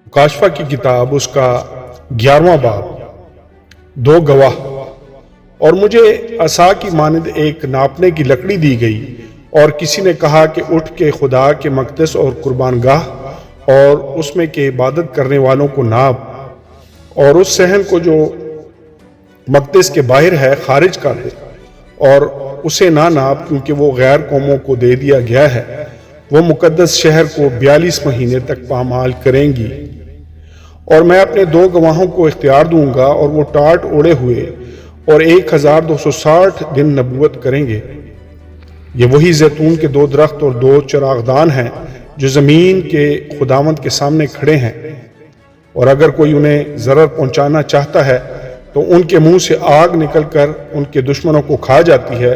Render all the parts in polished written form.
مکاشفہ کی کتاب اس کا 11واں باب، دو گواہ۔ اور مجھے عصا کی مانند ایک ناپنے کی لکڑی دی گئی، اور کسی نے کہا کہ اٹھ کے خدا کے مقدس اور قربان گاہ اور اس میں کے عبادت کرنے والوں کو ناپ، اور اس صحن کو جو مقدس کے باہر ہے خارج کر دے، اور اسے نہ ناپ کیونکہ وہ غیر قوموں کو دے دیا گیا ہے۔ وہ مقدس شہر کو 42 مہینے تک پامال کریں گی، اور میں اپنے دو گواہوں کو اختیار دوں گا، اور وہ ٹاٹ اوڑے ہوئے اور 1260 دن نبوت کریں گے۔ یہ وہی زیتون کے دو درخت اور دو چراغدان ہیں جو زمین کے خداوند کے سامنے کھڑے ہیں، اور اگر کوئی انہیں ضرر پہنچانا چاہتا ہے تو ان کے منہ سے آگ نکل کر ان کے دشمنوں کو کھا جاتی ہے،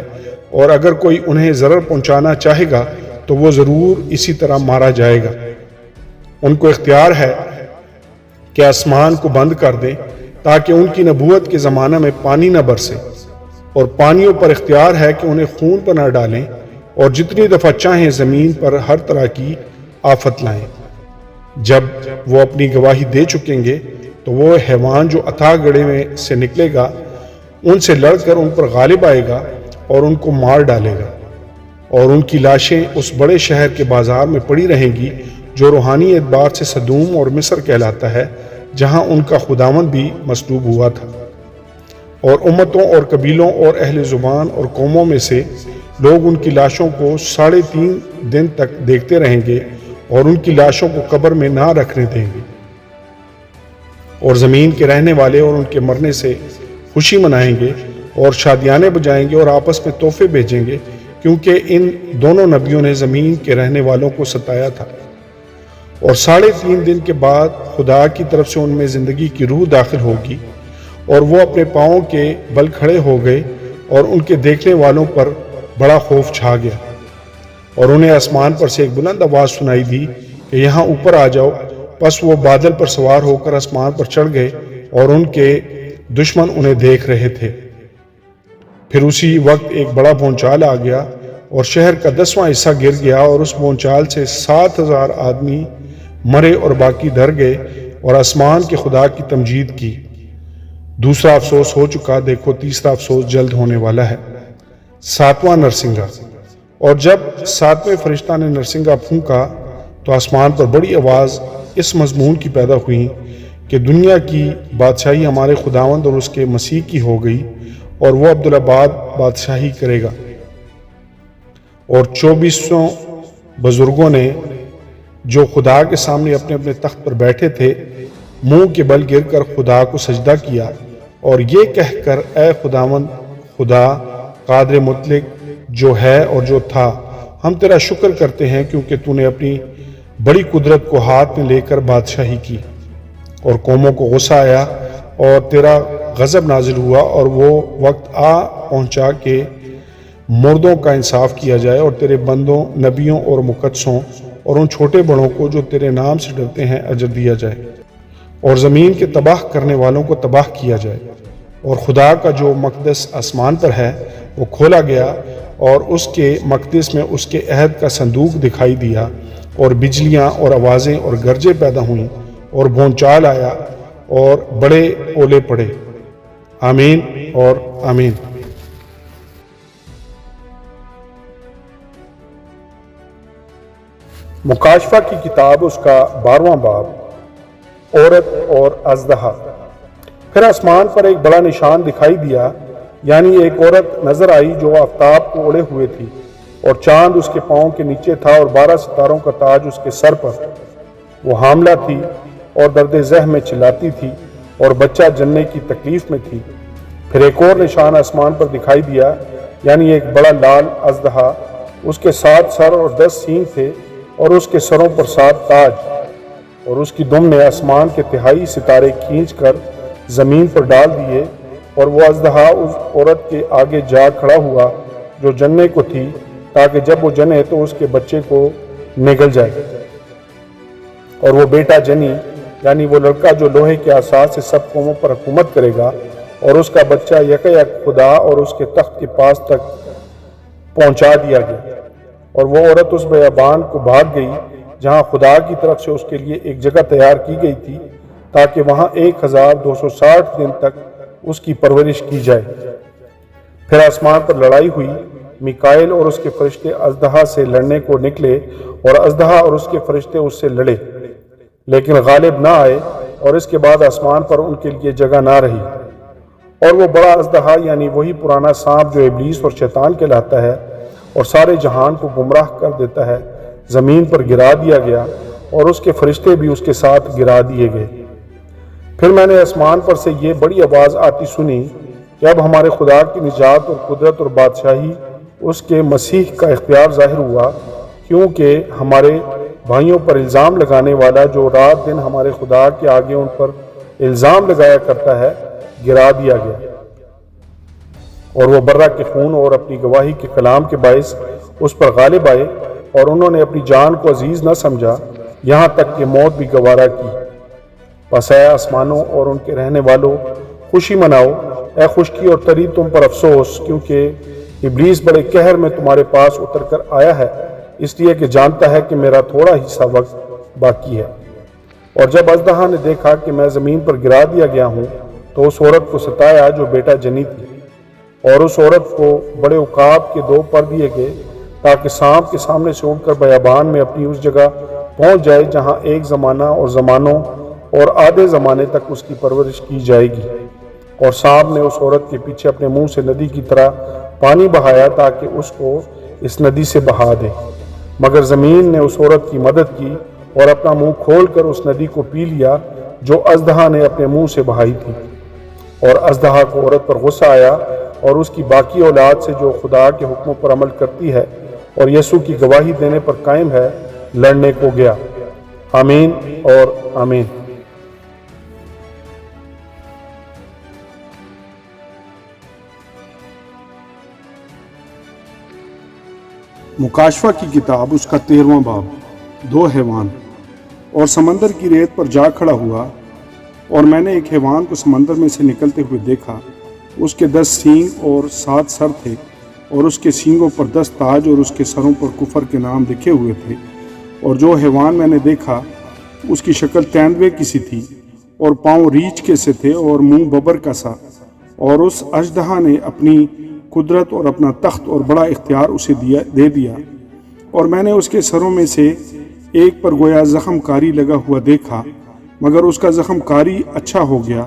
اور اگر کوئی انہیں ضرر پہنچانا چاہے گا تو وہ ضرور اسی طرح مارا جائے گا۔ ان کو اختیار ہے کہ آسمان کو بند کر دیں تاکہ ان کی نبوت کے زمانہ میں پانی نہ برسے، اور پانیوں پر اختیار ہے کہ انہیں خون پر نہ ڈالیں، اور جتنی دفعہ چاہیں زمین پر ہر طرح کی آفت لائیں۔ جب وہ اپنی گواہی دے چکیں گے تو وہ حیوان جو اتھاہ گڑھے میں سے نکلے گا ان سے لڑ کر ان پر غالب آئے گا اور ان کو مار ڈالے گا، اور ان کی لاشیں اس بڑے شہر کے بازار میں پڑی رہیں گی جو روحانی اعتبار سے سدوم اور مصر کہلاتا ہے، جہاں ان کا خداوند بھی مصلوب ہوا تھا۔ اور امتوں اور قبیلوں اور اہل زبان اور قوموں میں سے لوگ ان کی لاشوں کو 3.5 دن تک دیکھتے رہیں گے، اور ان کی لاشوں کو قبر میں نہ رکھنے دیں گے۔ اور زمین کے رہنے والے اور ان کے مرنے سے خوشی منائیں گے اور شادیانے بجائیں گے اور آپس میں تحفے بھیجیں گے، کیونکہ ان دونوں نبیوں نے زمین کے رہنے والوں کو ستایا تھا۔ اور 3.5 دن کے بعد خدا کی طرف سے ان میں زندگی کی روح داخل ہوگی، اور وہ اپنے پاؤں کے بل کھڑے ہو گئے، اور ان کے دیکھنے والوں پر بڑا خوف چھا گیا۔ اور انہیں آسمان پر سے ایک بلند آواز سنائی دی کہ یہاں اوپر آ جاؤ۔ پس وہ بادل پر سوار ہو کر آسمان پر چڑھ گئے، اور ان کے دشمن انہیں دیکھ رہے تھے۔ پھر اسی وقت ایک بڑا بھونچال آ گیا، اور شہر کا 10واں حصہ گر گیا، اور اس بھونچال سے 7,000 آدمی مرے اور باقی ڈر گئے، اور آسمان کے خدا کی تمجید کی۔ دوسرا افسوس ہو چکا، دیکھو تیسرا افسوس جلد ہونے والا ہے۔ 7واں نرسنگا۔ اور جب 7ویں فرشتہ نے نرسنگا پھونکا تو آسمان پر بڑی آواز اس مضمون کی پیدا ہوئی کہ دنیا کی بادشاہی ہمارے خداوند اور اس کے مسیح کی ہو گئی، اور وہ عبدالآباد بادشاہی کرے گا۔ اور 24 بزرگوں نے جو خدا کے سامنے اپنے اپنے تخت پر بیٹھے تھے منہ کے بل گر کر خدا کو سجدہ کیا، اور یہ کہہ کر اے خداوند خدا قادر مطلق جو ہے اور جو تھا، ہم تیرا شکر کرتے ہیں کیونکہ تو نے اپنی بڑی قدرت کو ہاتھ میں لے کر بادشاہی کی، اور قوموں کو غصہ آیا اور تیرا غضب نازل ہوا، اور وہ وقت پہنچا کہ مردوں کا انصاف کیا جائے، اور تیرے بندوں نبیوں اور مقدسوں اور ان چھوٹے بڑوں کو جو تیرے نام سے ڈرتے ہیں اجر دیا جائے، اور زمین کے تباہ کرنے والوں کو تباہ کیا جائے۔ اور خدا کا جو مقدس آسمان پر ہے وہ کھولا گیا، اور اس کے مقدس میں اس کے عہد کا صندوق دکھائی دیا، اور بجلیاں اور آوازیں اور گرجیں پیدا ہوئیں، اور بھونچال آیا، اور بڑے اولے پڑے۔ آمین اور آمین۔ مکاشفہ کی کتاب اس کا 12واں باب، عورت اور اژدہا۔ پھر آسمان پر ایک بڑا نشان دکھائی دیا، یعنی ایک عورت نظر آئی جو آفتاب کو اوڑھے ہوئے تھی، اور چاند اس کے پاؤں کے نیچے تھا، اور 12 ستاروں کا تاج اس کے سر پر۔ وہ حاملہ تھی اور درد ذہ میں چلاتی تھی، اور بچہ جننے کی تکلیف میں تھی۔ پھر ایک اور نشان آسمان پر دکھائی دیا، یعنی ایک بڑا لال اژدہا، اس کے 7 سر اور 10 سینگ تھے، اور اس کے سروں پر 7 تاج، اور اس کی دم نے آسمان کے 3 ستارے کھینچ کر زمین پر ڈال دیے، اور وہ اژدہا اس عورت کے آگے جا کھڑا ہوا جو جننے کو تھی، تاکہ جب وہ جنے تو اس کے بچے کو نگل جائے۔ اور وہ بیٹا جنی، یعنی وہ لڑکا جو لوہے کے عصا سے سب قوموں پر حکومت کرے گا، اور اس کا بچہ یک خدا اور اس کے تخت کے پاس تک پہنچا دیا گیا۔ اور وہ عورت اس بیابان کو بھاگ گئی جہاں خدا کی طرف سے اس کے لیے ایک جگہ تیار کی گئی تھی تاکہ وہاں 1260 دن تک اس کی پرورش کی جائے۔ پھر آسمان پر لڑائی ہوئی، میکائیل اور اس کے فرشتے اژدہا سے لڑنے کو نکلے اور اژدہا اور اس کے فرشتے اس سے لڑے، لیکن غالب نہ آئے، اور اس کے بعد آسمان پر ان کے لیے جگہ نہ رہی۔ اور وہ بڑا اژدہا یعنی وہی پرانا سانپ جو ابلیس اور شیطان کہلاتا ہے اور سارے جہان کو گمراہ کر دیتا ہے، زمین پر گرا دیا گیا، اور اس کے فرشتے بھی اس کے ساتھ گرا دیے گئے۔ پھر میں نے آسمان پر سے یہ بڑی آواز آتی سنی کہ اب ہمارے خدا کی نجات اور قدرت اور بادشاہی اس کے مسیح کا اختیار ظاہر ہوا، کیونکہ ہمارے بھائیوں پر الزام لگانے والا جو رات دن ہمارے خدا کے آگے ان پر الزام لگایا کرتا ہے، گرا دیا گیا۔ اور وہ برہ کے خون اور اپنی گواہی کے کلام کے باعث اس پر غالب آئے، اور انہوں نے اپنی جان کو عزیز نہ سمجھا، یہاں تک کہ موت بھی گوارا کی۔ پس اے آسمانوں اور ان کے رہنے والوں، خوشی مناؤ، اے خشکی اور تری تم پر افسوس، کیونکہ ابلیس بڑے قہر میں تمہارے پاس اتر کر آیا ہے، اس لیے کہ جانتا ہے کہ میرا تھوڑا ہی سا وقت باقی ہے۔ اور جب اژدہا نے دیکھا کہ میں زمین پر گرا دیا گیا ہوں، تو اس عورت کو ستایا جو بیٹا جنی تھی، اور اس عورت کو بڑے عقاب کے 2 پر دیے گئے، تاکہ سانپ کے سامنے سے اڑ کر بیابان میں اپنی اس جگہ پہنچ جائے جہاں ایک زمانہ اور زمانوں اور آدھے زمانے تک اس کی پرورش کی جائے گی۔ اور سانپ نے اس عورت کے پیچھے اپنے منہ سے ندی کی طرح پانی بہایا تاکہ اس کو اس ندی سے بہا دے، مگر زمین نے اس عورت کی مدد کی اور اپنا منہ کھول کر اس ندی کو پی لیا جو اژدہا نے اپنے منہ سے بہائی تھی۔ اور اژدہا کو عورت پر غصہ آیا، اور اس کی باقی اولاد سے جو خدا کے حکموں پر عمل کرتی ہے اور یسوع کی گواہی دینے پر قائم ہے، لڑنے کو گیا۔ آمین اور آمین۔ مکاشفہ کی کتاب اس کا 13واں باب۔ 2 حیوان۔ اور سمندر کی ریت پر جا کھڑا ہوا، اور میں نے ایک حیوان کو سمندر میں سے نکلتے ہوئے دیکھا، اس کے 10 سینگ اور 7 سر تھے، اور اس کے سینگوں پر 10 تاج اور اس کے سروں پر کفر کے نام لکھے ہوئے تھے۔ اور جو حیوان میں نے دیکھا اس کی شکل تیندوے کی سی تھی، اور پاؤں ریچھ کے سے تھے اور منہ ببر کا سا، اور اس اژدہا نے اپنی قدرت اور اپنا تخت اور بڑا اختیار اسے دے دیا۔ اور میں نے اس کے سروں میں سے ایک پر گویا زخم کاری لگا ہوا دیکھا، مگر اس کا زخم کاری اچھا ہو گیا،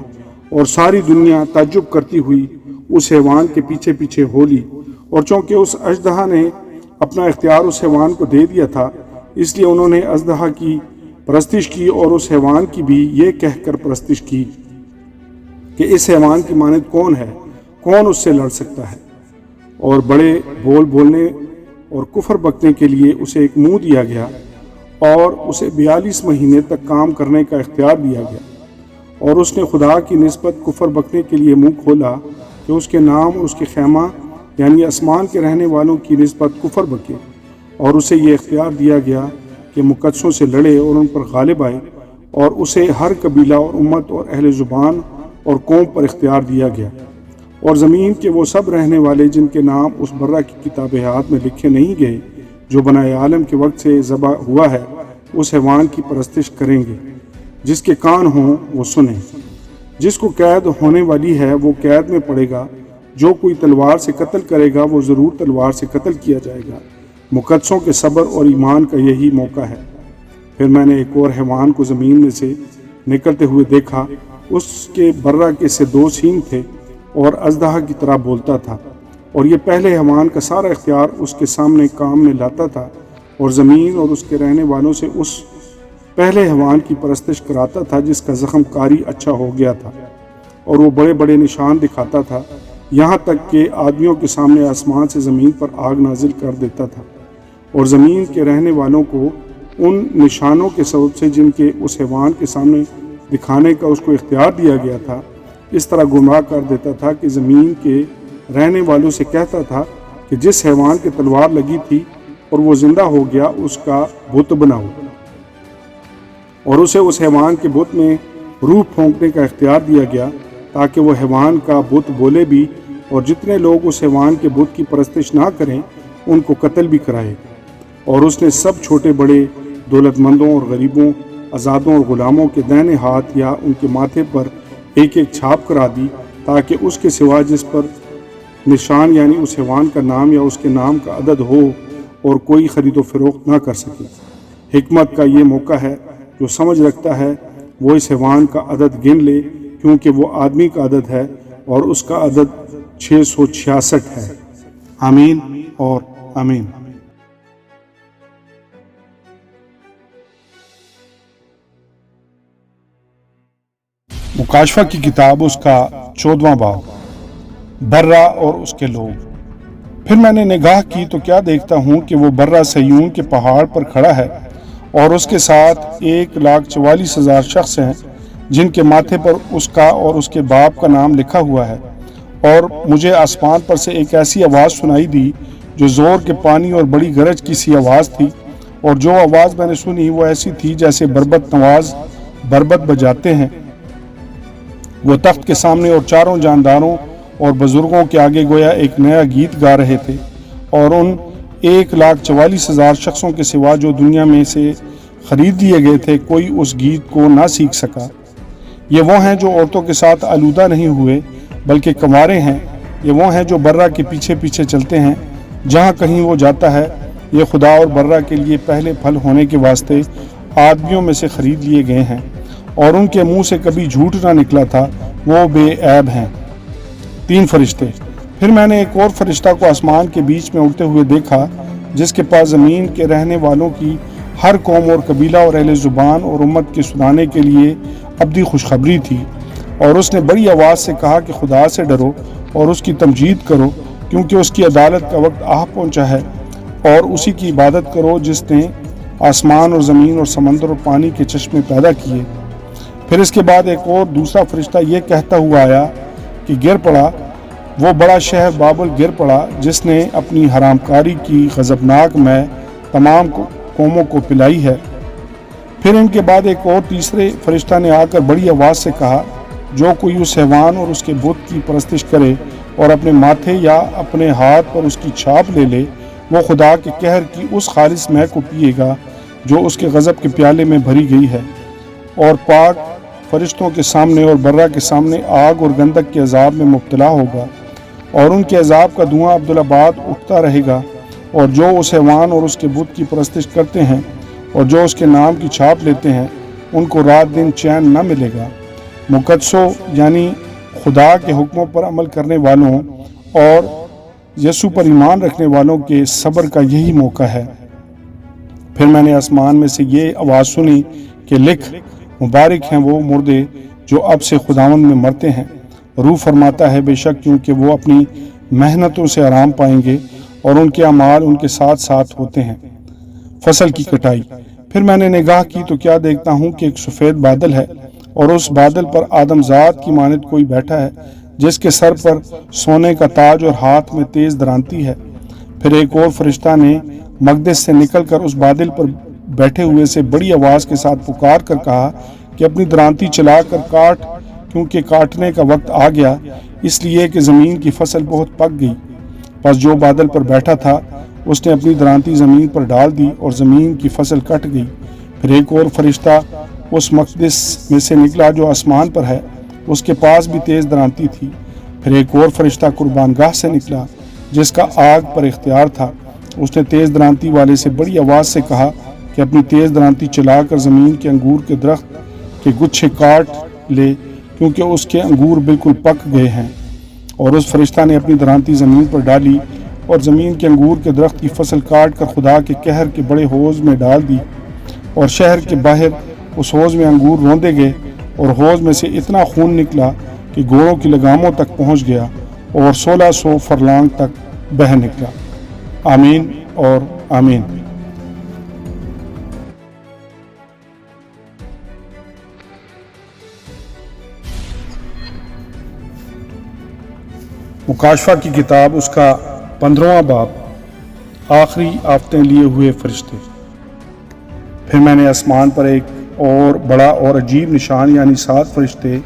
اور ساری دنیا تعجب کرتی ہوئی اس حیوان کے پیچھے پیچھے ہو لی۔ اور چونکہ اس اژدہا نے اپنا اختیار اس حیوان کو دے دیا تھا، اس لیے انہوں نے اژدہا کی پرستش کی اور اس حیوان کی بھی یہ کہہ کر پرستش کی کہ اس حیوان کی مانند کون ہے، کون اس سے لڑ سکتا ہے۔ اور بڑے بول بولنے اور کفر بکنے کے لیے اسے ایک منہ دیا گیا، اور اسے 42 مہینے تک کام کرنے کا اختیار دیا گیا۔ اور اس نے خدا کی نسبت کفر بکنے کے لیے منہ کھولا کہ اس کے نام اور اس کے خیمہ یعنی آسمان کے رہنے والوں کی نسبت کفر بکے، اور اسے یہ اختیار دیا گیا کہ مقدسوں سے لڑے اور ان پر غالب آئے، اور اسے ہر قبیلہ اور امت اور اہل زبان اور قوم پر اختیار دیا گیا۔ اور زمین کے وہ سب رہنے والے جن کے نام اس برہ کی کتاب حیات میں لکھے نہیں گئے جو بنائے عالم کے وقت سے ذبح ہوا ہے، اس حیوان کی پرستش کریں گے۔ جس کے کان ہوں وہ سنیں۔ جس کو قید ہونے والی ہے وہ قید میں پڑے گا، جو کوئی تلوار سے قتل کرے گا وہ ضرور تلوار سے قتل کیا جائے گا۔ مقدسوں کے صبر اور ایمان کا یہی موقع ہے۔ پھر میں نے ایک اور حیوان کو زمین میں سے نکلتے ہوئے دیکھا، اس کے برہ کے سے 2 سینگ تھے اور اژدہا کی طرح بولتا تھا، اور یہ پہلے حیوان کا سارا اختیار اس کے سامنے کام میں لاتا تھا، اور زمین اور اس کے رہنے والوں سے اس پہلے حیوان کی پرستش کراتا تھا جس کا زخم کاری اچھا ہو گیا تھا، اور وہ بڑے بڑے نشان دکھاتا تھا، یہاں تک کہ آدمیوں کے سامنے آسمان سے زمین پر آگ نازل کر دیتا تھا، اور زمین کے رہنے والوں کو ان نشانوں کے سبب سے جن کے اس حیوان کے سامنے دکھانے کا اس کو اختیار دیا گیا تھا، اس طرح گمراہ کر دیتا تھا کہ زمین کے رہنے والوں سے کہتا تھا کہ جس حیوان کی تلوار لگی تھی اور وہ زندہ ہو گیا اس کا بت بناؤ، اور اسے اس حیوان کے بت میں روح پھونکنے کا اختیار دیا گیا تاکہ وہ حیوان کا بت بولے بھی، اور جتنے لوگ اس حیوان کے بت کی پرستش نہ کریں ان کو قتل بھی کرائے۔ اور اس نے سب چھوٹے بڑے دولت مندوں اور غریبوں، آزادوں اور غلاموں کے دائیں ہاتھ یا ان کے ماتھے پر ایک ایک چھاپ کرا دی، تاکہ اس کے سوا جس پر نشان یعنی اس حیوان کا نام یا اس کے نام کا عدد ہو اور کوئی خرید و فروخت نہ کر سکے۔ حکمت کا یہ موقع ہے، جو سمجھ رکھتا ہے وہ اس حیوان کا عدد گن لے، کیونکہ وہ آدمی کا عدد ہے اور اس کا عدد 666 ہے۔ آمین اور آمین۔ مکاشفہ کی کتاب، اس کا 14واں باب، برہ اور اس کے لوگ۔ پھر میں نے نگاہ کی تو کیا دیکھتا ہوں کہ وہ برہ صہیون کے پہاڑ پر کھڑا ہے، اور اس کے ساتھ 1,44,000 شخص ہیں، جن کے ماتھے پر اس کا اور اس کے باپ کا نام لکھا ہوا ہے۔ اور مجھے آسمان پر سے ایک ایسی آواز سنائی دی جو زور کے پانی اور بڑی گرج کی سی آواز تھی، اور جو آواز میں نے سنی وہ ایسی تھی جیسے بربط نواز بربط بجاتے ہیں۔ وہ تخت کے سامنے اور چاروں جانداروں اور بزرگوں کے آگے گویا ایک نیا گیت گا رہے تھے، اور ان 1,44,000 شخصوں کے سوا جو دنیا میں سے خرید لیے گئے تھے کوئی اس گیت کو نہ سیکھ سکا۔ یہ وہ ہیں جو عورتوں کے ساتھ آلودہ نہیں ہوئے بلکہ کنوارے ہیں۔ یہ وہ ہیں جو برہ کے پیچھے پیچھے چلتے ہیں جہاں کہیں وہ جاتا ہے۔ یہ خدا اور برہ کے لیے پہلے پھل ہونے کے واسطے آدمیوں میں سے خرید لیے گئے ہیں، اور ان کے منہ سے کبھی جھوٹ نہ نکلا تھا، وہ بے عیب ہیں۔ 3 فرشتے۔ پھر میں نے ایک اور فرشتہ کو آسمان کے بیچ میں اڑتے ہوئے دیکھا، جس کے پاس زمین کے رہنے والوں کی ہر قوم اور قبیلہ اور اہل زبان اور امت کے سنانے کے لیے ابدی خوشخبری تھی۔ اور اس نے بڑی آواز سے کہا کہ خدا سے ڈرو اور اس کی تمجید کرو، کیونکہ اس کی عدالت کا وقت آ پہنچا ہے، اور اسی کی عبادت کرو جس نے آسمان اور زمین اور سمندر اور پانی کے چشمے پیدا کیے۔ پھر اس کے بعد ایک اور دوسرا فرشتہ یہ کہتا ہوا آیا کہ گر پڑا، وہ بڑا شہر بابل گر پڑا، جس نے اپنی حرام کاری کی غضبناک میں تمام قوموں کو پلائی ہے۔ پھر ان کے بعد ایک اور تیسرے فرشتہ نے آ کر بڑی آواز سے کہا، جو کوئی اس حیوان اور اس کے بت کی پرستش کرے اور اپنے ماتھے یا اپنے ہاتھ پر اس کی چھاپ لے لے، وہ خدا کے قہر کی اس خالص مے کو پیے گا جو اس کے غضب کے پیالے میں بھری گئی ہے، اور پاک فرشتوں کے سامنے اور برہ کے سامنے آگ اور گندک کے عذاب میں مبتلا ہوگا، اور ان کے عذاب کا دھواں ابدالآباد اٹھتا رہے گا۔ اور جو اس حیوان اور اس کے بت کی پرستش کرتے ہیں اور جو اس کے نام کی چھاپ لیتے ہیں، ان کو رات دن چین نہ ملے گا۔ مقدسوں یعنی خدا کے حکموں پر عمل کرنے والوں اور یسوع پر ایمان رکھنے والوں کے صبر کا یہی موقع ہے۔ پھر میں نے آسمان میں سے یہ آواز سنی کہ لکھ، مبارک ہیں وہ مردے جو اب سے خداوند میں مرتے ہیں۔ روح فرماتا ہے، بے شک کیونکہ وہ اپنی محنتوں سے آرام پائیں گے اور ان کے اعمال ان کے ساتھ ساتھ ہوتے ہیں۔ فصل کی کٹائی۔ پھر میں نے نگاہ کی تو کیا دیکھتا ہوں کہ ایک سفید بادل ہے، اور اس بادل پر آدم ذات کی مانند کوئی بیٹھا ہے، جس کے سر پر سونے کا تاج اور ہاتھ میں تیز درانتی ہے۔ پھر ایک اور فرشتہ نے مقدس سے نکل کر اس بادل پر بیٹھے ہوئے سے بڑی آواز کے ساتھ پکار کر کہا کہ اپنی درانتی چلا کر کاٹ، کیونکہ کاٹنے کا وقت آ گیا، اس لیے کہ زمین کی فصل بہت پک گئی۔ پس جو بادل پر بیٹھا تھا اس نے اپنی درانتی زمین پر ڈال دی، اور زمین کی فصل کٹ گئی۔ پھر ایک اور فرشتہ اس مقدس میں سے نکلا جو آسمان پر ہے، اس کے پاس بھی تیز درانتی تھی۔ پھر ایک اور فرشتہ قربان گاہ سے نکلا، جس کا آگ پر اختیار تھا۔ اس نے تیز درانتی والے سے بڑی آواز سے کہا کہ اپنی تیز درانتی چلا کر زمین کے انگور کے درخت کے گچھے کاٹ لے، کیونکہ اس کے انگور بالکل پک گئے ہیں۔ اور اس فرشتہ نے اپنی درانتی زمین پر ڈالی، اور زمین کے انگور کے درخت کی فصل کاٹ کر خدا کے قہر کے بڑے حوض میں ڈال دی، اور شہر کے باہر اس حوض میں انگور روندے گئے، اور حوض میں سے اتنا خون نکلا کہ گھوڑوں کی لگاموں تک پہنچ گیا، اور 1600 فرلانگ تک بہہ نکلا۔ آمین اور آمین۔ مکاشفہ کی کتاب، اس کا 15واں باب، آخری آفتیں لیے ہوئے فرشتے۔ پھر میں نے آسمان پر ایک اور بڑا اور عجیب نشان یعنی 7 فرشتے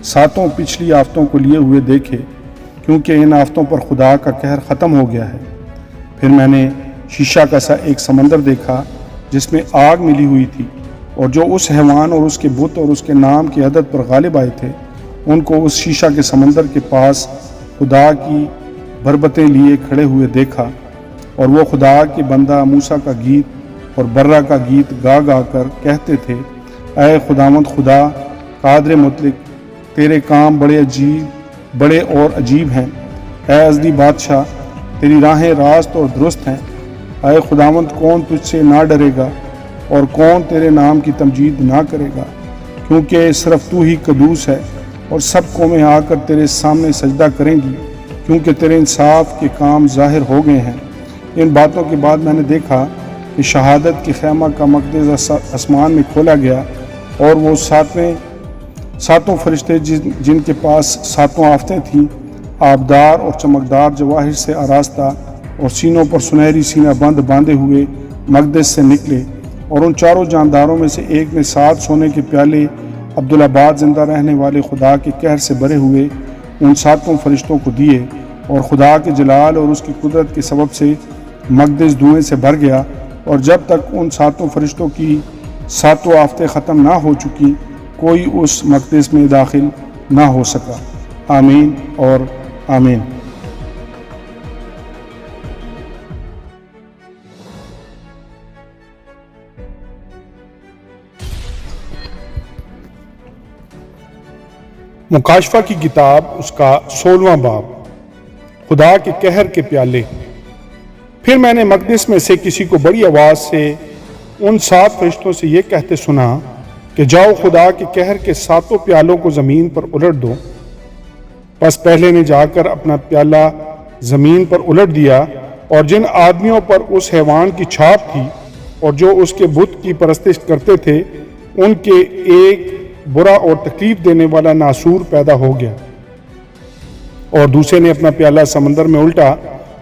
7 پچھلی آفتوں کو لیے ہوئے دیکھے، کیونکہ ان آفتوں پر خدا کا قہر ختم ہو گیا ہے۔ پھر میں نے شیشہ کا سا ایک سمندر دیکھا جس میں آگ ملی ہوئی تھی، اور جو اس حیوان اور اس کے بت اور اس کے نام کی عدد پر غالب آئے تھے ان کو اس شیشہ کے سمندر کے پاس خدا کی بربتیں لیے کھڑے ہوئے دیکھا، اور وہ خدا کے بندہ موسیٰ کا گیت اور برہ کا گیت گا گا کر کہتے تھے، اے خداوند خدا قادر مطلق، تیرے کام بڑے اور عجیب ہیں۔ اے ازلی بادشاہ، تیری راہیں راست اور درست ہیں۔ اے خداوند، کون تجھ سے نہ ڈرے گا اور کون تیرے نام کی تمجید نہ کرے گا، کیونکہ صرف تو ہی قدوس ہے، اور سب قومیں آ کر تیرے سامنے سجدہ کریں گی، کیونکہ تیرے انصاف کے کام ظاہر ہو گئے ہیں۔ ان باتوں کے بعد میں نے دیکھا کہ شہادت کے خیمہ کا مقدس آسمان میں کھولا گیا، اور وہ ساتوں فرشتے جن کے پاس ساتوں آفتیں تھیں، آبدار اور چمکدار جواہر سے آراستہ اور سینوں پر سنہری سینہ بند باندھے ہوئے مقدس سے نکلے، اور ان چاروں جانداروں میں سے ایک نے 7 سونے کے پیالے عبدالآباد زندہ رہنے والے خدا کے قہر سے بھرے ہوئے ان 7 فرشتوں کو دیے، اور خدا کے جلال اور اس کی قدرت کے سبب سے مقدس دھوئیں سے بھر گیا، اور جب تک ان 7 فرشتوں کی 7 آفتیں ختم نہ ہو چکی کوئی اس مقدس میں داخل نہ ہو سکا۔ آمین اور آمین۔ مکاشفہ کی کتاب اس کا 16واں باب، خدا کے قہر کے پیالے۔ پھر میں نے مقدس میں سے کسی کو بڑی آواز سے ان 7 فرشتوں سے یہ کہتے سنا کہ جاؤ خدا کے قہر کے 7 پیالوں کو زمین پر الٹ دو۔ پس پہلے نے جا کر اپنا پیالہ زمین پر الٹ دیا، اور جن آدمیوں پر اس حیوان کی چھاپ تھی اور جو اس کے بت کی پرستش کرتے تھے ان کے ایک برا اور تکلیف دینے والا ناسور پیدا ہو گیا، اور دوسرے نے اپنا پیالہ سمندر میں الٹا،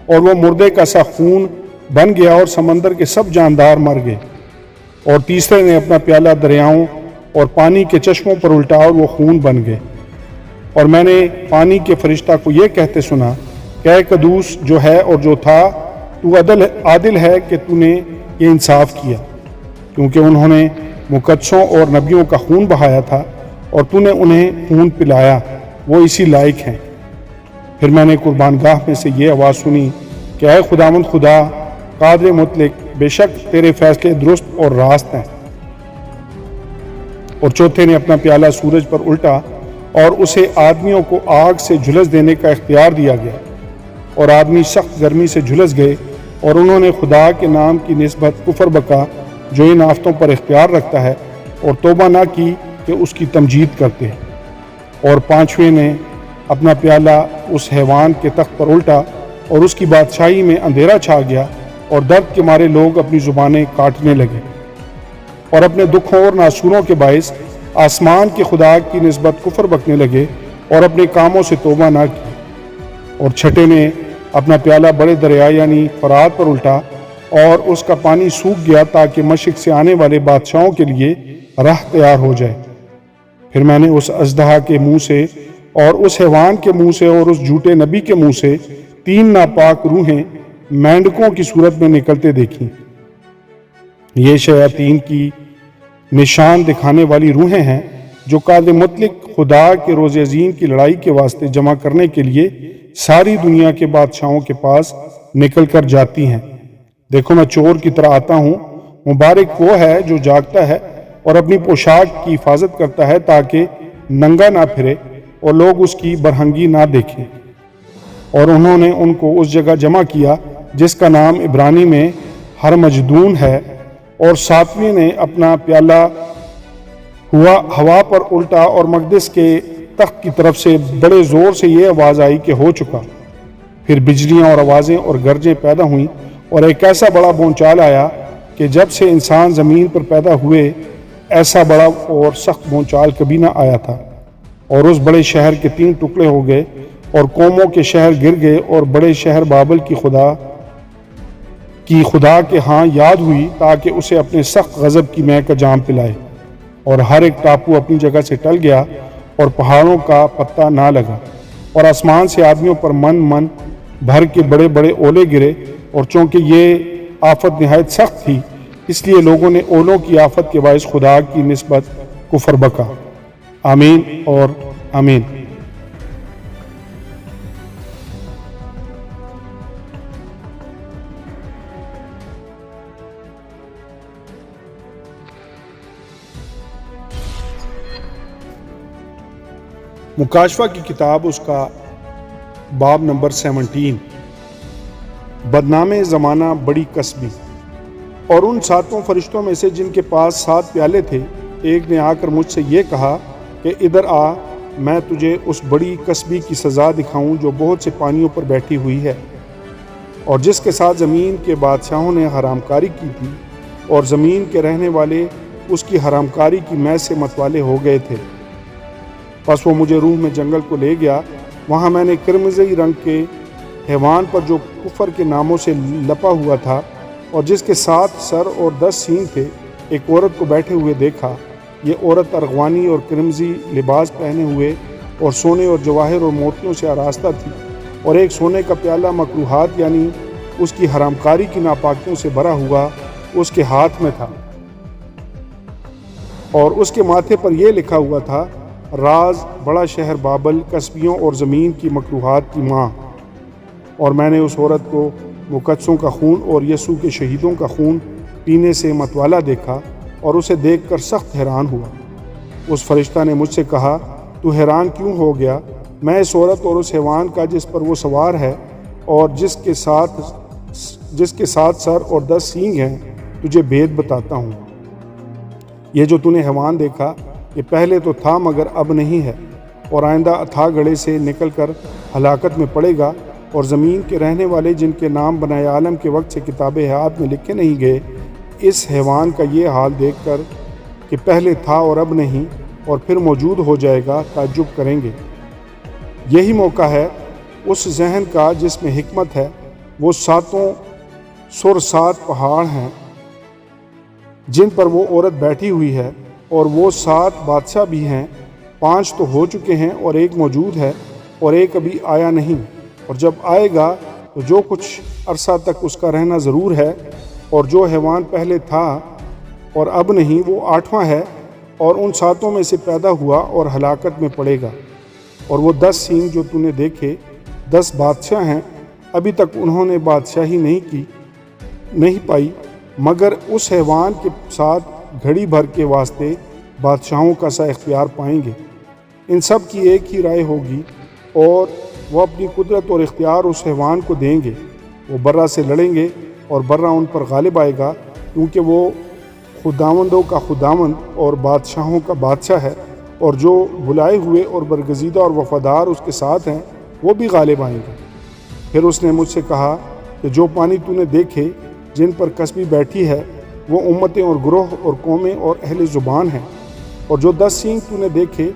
اور وہ مردے کا سا خون بن گیا، اور سمندر کے سب جاندار مر گئے۔ اور تیسرے نے اپنا پیالہ دریاؤں اور پانی کے چشموں پر الٹا، اور وہ خون بن گئے۔ اور میں نے پانی کے فرشتہ کو یہ کہتے سنا کہ اے قدوس جو ہے اور جو تھا، تو عادل ہے کہ تو نے یہ انصاف کیا، کیونکہ انہوں نے مقدسوں اور نبیوں کا خون بہایا تھا، اور تو نے انہیں خون پلایا، وہ اسی لائق ہیں۔ پھر میں نے قربان گاہ میں سے یہ آواز سنی کہ اے خداوند خدا قادر مطلق، بے شک تیرے فیصلے درست اور راست ہیں۔ اور چوتھے نے اپنا پیالہ سورج پر الٹا، اور اسے آدمیوں کو آگ سے جھلس دینے کا اختیار دیا گیا، اور آدمی سخت گرمی سے جھلس گئے، اور انہوں نے خدا کے نام کی نسبت کفر بکا جو ان آفتوں پر اختیار رکھتا ہے، اور توبہ نہ کی کہ اس کی تمجید کرتے ہیں۔ اور 5ویں نے اپنا پیالہ اس حیوان کے تخت پر الٹا، اور اس کی بادشاہی میں اندھیرا چھا گیا، اور درد کے مارے لوگ اپنی زبانیں کاٹنے لگے، اور اپنے دکھوں اور ناسوروں کے باعث آسمان کے خدا کی نسبت کفر بکنے لگے، اور اپنے کاموں سے توبہ نہ کی۔ اور 6 نے اپنا پیالہ بڑے دریا یعنی فرات پر الٹا، اور اس کا پانی سوکھ گیا تاکہ مشرق سے آنے والے بادشاہوں کے لیے راہ تیار ہو جائے۔ پھر میں نے اس اژدہا کے منہ سے اور اس حیوان کے منہ سے اور اس جھوٹے نبی کے منہ سے 3 ناپاک روحیں مینڈکوں کی صورت میں نکلتے دیکھیں۔ یہ شیاطین کی نشان دکھانے والی روحیں ہیں جو قادر مطلق خدا کے روز عظیم کی لڑائی کے واسطے جمع کرنے کے لیے ساری دنیا کے بادشاہوں کے پاس نکل کر جاتی ہیں۔ دیکھو میں چور کی طرح آتا ہوں، مبارک وہ ہے جو جاگتا ہے اور اپنی پوشاک کی حفاظت کرتا ہے تاکہ ننگا نہ پھرے اور لوگ اس کی برہنگی نہ دیکھیں۔ اور انہوں نے ان کو اس جگہ جمع کیا جس کا نام عبرانی میں ہرمجدون ہے۔ اور 7ویں نے اپنا پیالہ ہوا پر الٹا، اور مقدس کے تخت کی طرف سے بڑے زور سے یہ آواز آئی کہ ہو چکا۔ پھر بجلیاں اور آوازیں اور گرجیں پیدا ہوئیں، اور ایک ایسا بڑا بونچال آیا کہ جب سے انسان زمین پر پیدا ہوئے ایسا بڑا اور سخت بونچال کبھی نہ آیا تھا۔ اور اس بڑے شہر کے 3 ٹکڑے ہو گئے، اور قوموں کے شہر گر گئے، اور بڑے شہر بابل کی خدا کے ہاں یاد ہوئی تاکہ اسے اپنے سخت غضب کی مے کا جام پلائے۔ اور ہر ایک ٹاپو اپنی جگہ سے ٹل گیا، اور پہاڑوں کا پتہ نہ لگا، اور آسمان سے آدمیوں پر من بھر کے بڑے بڑے اولے گرے۔ اور چونکہ یہ آفت نہایت سخت تھی اس لیے لوگوں نے اولوں کی آفت کے باعث خدا کی نسبت کفر بکا۔ آمین اور آمین۔ مکاشفہ کی کتاب، اس کا باب نمبر 17، بدنام زمانہ بڑی کسبی۔ اور ان 7 فرشتوں میں سے جن کے پاس 7 پیالے تھے، ایک نے آ کر مجھ سے یہ کہا کہ ادھر آ، میں تجھے اس بڑی کسبی کی سزا دکھاؤں جو بہت سے پانیوں پر بیٹھی ہوئی ہے، اور جس کے ساتھ زمین کے بادشاہوں نے حرام کاری کی تھی، اور زمین کے رہنے والے اس کی حرام کاری کی میل سے متوالے ہو گئے تھے۔ پس وہ مجھے روح میں جنگل کو لے گیا۔ وہاں میں نے کرمزی رنگ کے حیوان پر جو کفر کے ناموں سے لپا ہوا تھا اور جس کے 7 سر اور 10 سینگ تھے، ایک عورت کو بیٹھے ہوئے دیکھا۔ یہ عورت ارغوانی اور کرمزی لباس پہنے ہوئے اور سونے اور جواہر اور موتیوں سے آراستہ تھی، اور ایک سونے کا پیالہ مکروہات یعنی اس کی حرام کاری کی ناپاکیوں سے بھرا ہوا اس کے ہاتھ میں تھا، اور اس کے ماتھے پر یہ لکھا ہوا تھا: راز بڑا شہر بابل، کسبیوں اور زمین کی مکروہات کی ماں۔ اور میں نے اس عورت کو مقدسوں کا خون اور یسوع کے شہیدوں کا خون پینے سے متوالا دیکھا، اور اسے دیکھ کر سخت حیران ہوا۔ اس فرشتہ نے مجھ سے کہا: تو حیران کیوں ہو گیا؟ میں اس عورت اور اس حیوان کا جس پر وہ سوار ہے اور جس کے 7 سر اور 10 سینگ ہیں تجھے بھید بتاتا ہوں۔ یہ جو تو نے حیوان دیکھا، یہ پہلے تو تھا مگر اب نہیں ہے، اور آئندہ اتھاہ گڑھے سے نکل کر ہلاکت میں پڑے گا۔ اور زمین کے رہنے والے جن کے نام بنائے عالم کے وقت سے کتاب حیات میں لکھے نہیں گئے، اس حیوان کا یہ حال دیکھ کر کہ پہلے تھا اور اب نہیں اور پھر موجود ہو جائے گا، تعجب کریں گے۔ یہی موقع ہے اس ذہن کا جس میں حکمت ہے۔ وہ 7 پہاڑ ہیں جن پر وہ عورت بیٹھی ہوئی ہے، اور وہ 7 بادشاہ بھی ہیں۔ 5 تو ہو چکے ہیں اور ایک موجود ہے، اور ایک ابھی آیا نہیں، اور جب آئے گا تو جو کچھ عرصہ تک اس کا رہنا ضرور ہے۔ اور جو حیوان پہلے تھا اور اب نہیں، وہ 8واں ہے، اور ان 7 میں سے پیدا ہوا اور ہلاکت میں پڑے گا۔ اور وہ 10 سینگ جو تو نے دیکھے 10 بادشاہ ہیں، ابھی تک انہوں نے بادشاہی نہیں پائی، مگر اس حیوان کے ساتھ گھڑی بھر کے واسطے بادشاہوں کا سا اختیار پائیں گے۔ ان سب کی ایک ہی رائے ہوگی، اور وہ اپنی قدرت اور اختیار اس حیوان کو دیں گے۔ وہ برہ سے لڑیں گے اور برہ ان پر غالب آئے گا، کیونکہ وہ خداوندوں کا خداوند اور بادشاہوں کا بادشاہ ہے، اور جو بلائے ہوئے اور برگزیدہ اور وفادار اس کے ساتھ ہیں، وہ بھی غالب آئیں گے۔ پھر اس نے مجھ سے کہا کہ جو پانی تو نے دیکھے جن پر کسبی بیٹھی ہے، وہ امتیں اور گروہ اور قومیں اور اہل زبان ہیں۔ اور جو 10 سینگ تو نے دیکھے،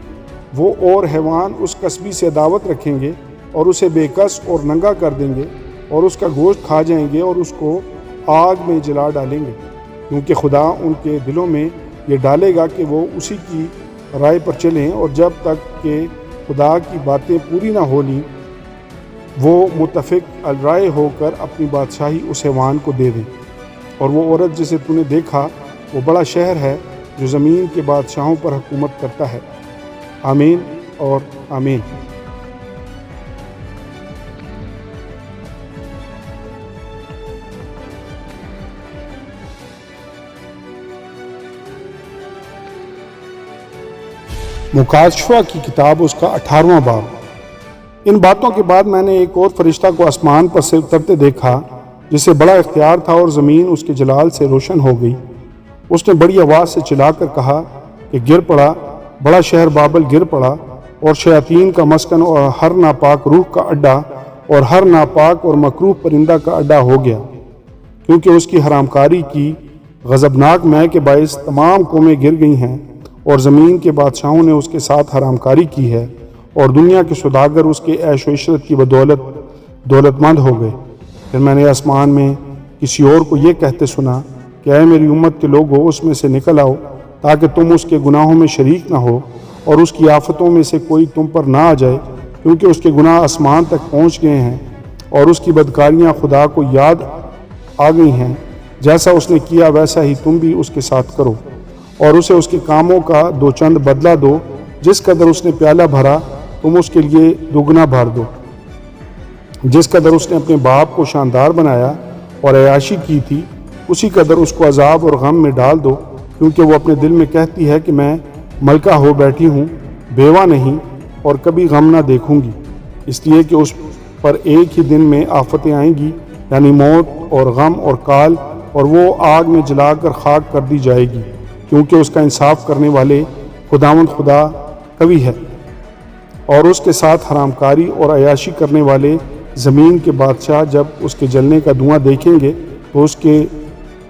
وہ اور حیوان اس کسبی سے عداوت رکھیں گے اور اسے بے کس اور ننگا کر دیں گے، اور اس کا گوشت کھا جائیں گے اور اس کو آگ میں جلا ڈالیں گے، کیونکہ خدا ان کے دلوں میں یہ ڈالے گا کہ وہ اسی کی رائے پر چلیں، اور جب تک کہ خدا کی باتیں پوری نہ ہو لیں، وہ متفق الرائے ہو کر اپنی بادشاہی اس حیوان کو دے دیں۔ اور وہ عورت جسے تو نے دیکھا، وہ بڑا شہر ہے جو زمین کے بادشاہوں پر حکومت کرتا ہے۔ آمین اور آمین۔ مکاشفہ کی کتاب، اس کا 18واں باب۔ ان باتوں کے بعد میں نے ایک اور فرشتہ کو آسمان پر سے اترتے دیکھا، جسے بڑا اختیار تھا، اور زمین اس کے جلال سے روشن ہو گئی۔ اس نے بڑی آواز سے چلا کر کہا کہ گر پڑا، بڑا شہر بابل گر پڑا، اور شیاطین کا مسکن اور ہر ناپاک روح کا اڈا اور ہر ناپاک اور مکروہ پرندہ کا اڈا ہو گیا، کیونکہ اس کی حرام کاری کی غضبناک مے کے باعث تمام قومیں گر گئی ہیں، اور زمین کے بادشاہوں نے اس کے ساتھ حرام کاری کی ہے، اور دنیا کے سوداگر اس کے عیش و عشرت کی بدولت دولت مند ہو گئے۔ پھر میں نے آسمان میں کسی اور کو یہ کہتے سنا کہ اے میری امت کے لوگو، اس میں سے نکل آؤ، تاکہ تم اس کے گناہوں میں شریک نہ ہو، اور اس کی آفتوں میں سے کوئی تم پر نہ آ جائے، کیونکہ اس کے گناہ آسمان تک پہنچ گئے ہیں، اور اس کی بدکاریاں خدا کو یاد آ گئی ہیں۔ جیسا اس نے کیا ویسا ہی تم بھی اس کے ساتھ کرو، اور اسے اس کے کاموں کا دو چند بدلہ دو، جس قدر اس نے پیالہ بھرا تم اس کے لیے دوگنا بھر دو، جس قدر اس نے اپنے باپ کو شاندار بنایا اور عیاشی کی تھی اسی قدر اس کو عذاب اور غم میں ڈال دو، کیونکہ وہ اپنے دل میں کہتی ہے کہ میں ملکہ ہو بیٹھی ہوں، بیوہ نہیں، اور کبھی غم نہ دیکھوں گی، اس لیے کہ اس پر ایک ہی دن میں آفتیں آئیں گی، یعنی موت اور غم اور کال، اور وہ آگ میں جلا کر خاک کر دی جائے گی، کیونکہ اس کا انصاف کرنے والے خداوند خدا قوی ہے، اور اس کے ساتھ حرام کاری اور عیاشی کرنے والے زمین کے بادشاہ جب اس کے جلنے کا دھواں دیکھیں گے تو اس کے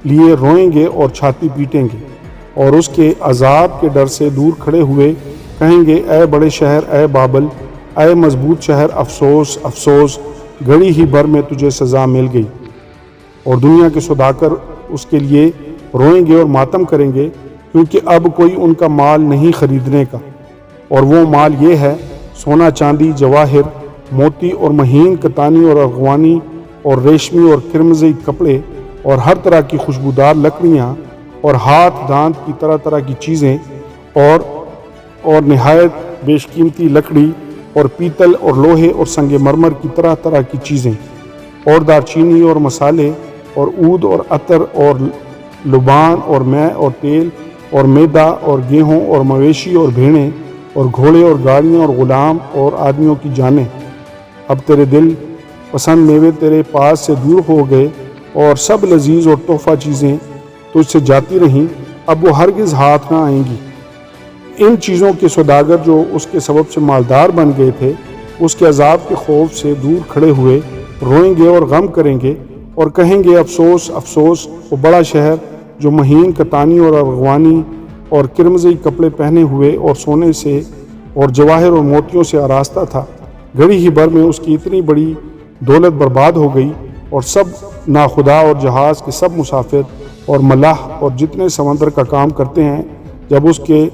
لیے روئیں گے اور چھاتی پیٹیں گے، اور اس کے عذاب کے ڈر سے دور کھڑے ہوئے کہیں گے، اے بڑے شہر، اے بابل، اے مضبوط شہر، افسوس افسوس، گھڑی ہی بھر میں تجھے سزا مل گئی۔ اور دنیا کے سوداگر اس کے لیے روئیں گے اور ماتم کریں گے، کیونکہ اب کوئی ان کا مال نہیں خریدنے کا، اور وہ مال یہ ہے، سونا چاندی، جواہر، موتی اور مہین کتانی اور ارغوانی اور ریشمی اور کرمزی کپڑے اور ہر طرح کی خوشبودار لکڑیاں اور ہاتھ دانت کی طرح طرح کی چیزیں اور نہایت بیش قیمتی لکڑی اور پیتل اور لوہے اور سنگ مرمر کی طرح طرح کی چیزیں اور دارچینی اور مسالے اور عود اور عطر اور لبان اور مے اور تیل اور میدا اور گیہوں اور مویشی اور بھیڑیں اور گھوڑے اور گاڑیاں اور غلام اور آدمیوں کی جانیں۔ اب تیرے دل پسند میوے تیرے پاس سے دور ہو گئے، اور سب لذیذ اور تحفہ چیزیں تجھ سے جاتی رہیں، اب وہ ہرگز ہاتھ نہ آئیں گی۔ ان چیزوں کے سوداگر جو اس کے سبب سے مالدار بن گئے تھے، اس کے عذاب کے خوف سے دور کھڑے ہوئے روئیں گے اور غم کریں گے اور کہیں گے، افسوس افسوس، وہ بڑا شہر جو مہین کتانی اور ارغوانی اور کرمزی کپڑے پہنے ہوئے اور سونے سے اور جواہر اور موتیوں سے آراستہ تھا، گھڑی ہی بھر میں اس کی اتنی بڑی دولت برباد ہو گئی، اور سب ناخدا اور جہاز کے سب مسافر اور ملاح اور جتنے سمندر کا کام کرتے ہیں جب اس کے